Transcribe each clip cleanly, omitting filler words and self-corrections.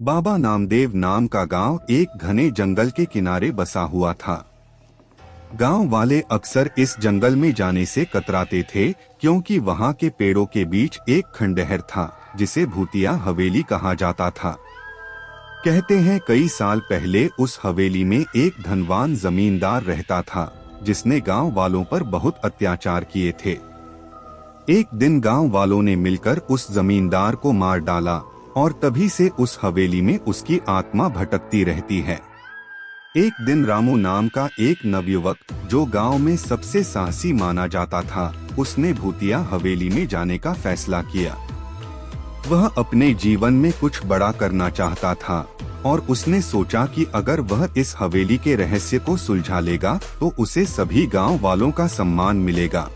बाबा नामदेव नाम का गांव एक घने जंगल के किनारे बसा हुआ था। गांव वाले अक्सर इस जंगल में जाने से कतराते थे क्योंकि वहां के पेड़ों के बीच एक खंडहर था जिसे भूतिया हवेली कहा जाता था। कहते हैं कई साल पहले उस हवेली में एक धनवान जमींदार रहता था जिसने गांव वालों पर बहुत अत्याचार किए थे। एक दिन गांव वालों ने मिलकर उस जमींदार को मार डाला और तभी से उस हवेली में उसकी आत्मा भटकती रहती है। एक दिन रामू नाम का एक नवयुवक जो गांव में सबसे साहसी माना जाता था, उसने भूतिया हवेली में जाने का फैसला किया। वह अपने जीवन में कुछ बड़ा करना चाहता था और उसने सोचा कि अगर वह इस हवेली के रहस्य को सुलझा लेगा तो उसे सभी गांव वालों का सम्मान मिलेगा।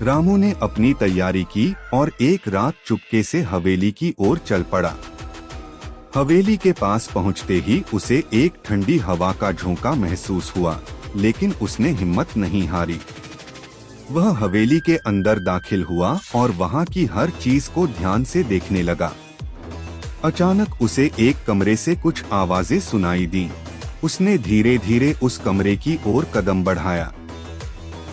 रामू ने अपनी तैयारी की और एक रात चुपके से हवेली की ओर चल पड़ा। हवेली के पास पहुंचते ही उसे एक ठंडी हवा का झोंका महसूस हुआ, लेकिन उसने हिम्मत नहीं हारी। वह हवेली के अंदर दाखिल हुआ और वहां की हर चीज को ध्यान से देखने लगा। अचानक उसे एक कमरे से कुछ आवाजें सुनाई दी। उसने धीरे धीरे उस कमरे की ओर कदम बढ़ाया।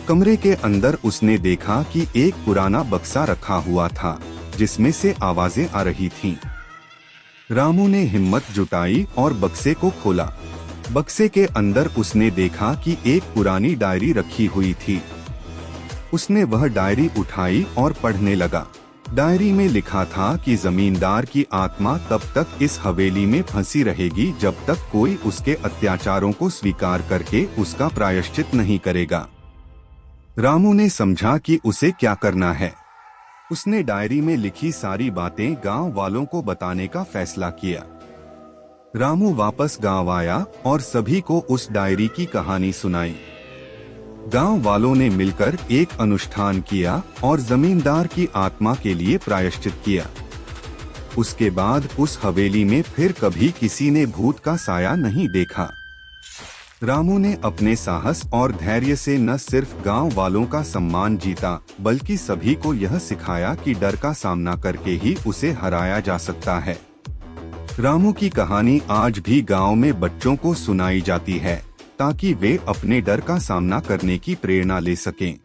कमरे के अंदर उसने देखा कि एक पुराना बक्सा रखा हुआ था जिसमें से आवाजें आ रही थीं। रामू ने हिम्मत जुटाई और बक्से को खोला। बक्से के अंदर उसने देखा कि एक पुरानी डायरी रखी हुई थी। उसने वह डायरी उठाई और पढ़ने लगा। डायरी में लिखा था कि जमींदार की आत्मा तब तक इस हवेली में फंसी रहेगी जब तक कोई उसके अत्याचारों को स्वीकार करके उसका प्रायश्चित नहीं करेगा। रामू ने समझा कि उसे क्या करना है। उसने डायरी में लिखी सारी बातें गांव वालों को बताने का फैसला किया। रामू वापस गांव आया और सभी को उस डायरी की कहानी सुनाई। गांव वालों ने मिलकर एक अनुष्ठान किया और जमींदार की आत्मा के लिए प्रायश्चित किया। उसके बाद उस हवेली में फिर कभी किसी ने भूत का साया नहीं देखा। रामू ने अपने साहस और धैर्य से न सिर्फ गांव वालों का सम्मान जीता, बल्कि सभी को यह सिखाया कि डर का सामना करके ही उसे हराया जा सकता है। रामू की कहानी आज भी गांव में बच्चों को सुनाई जाती है ताकि वे अपने डर का सामना करने की प्रेरणा ले सकें।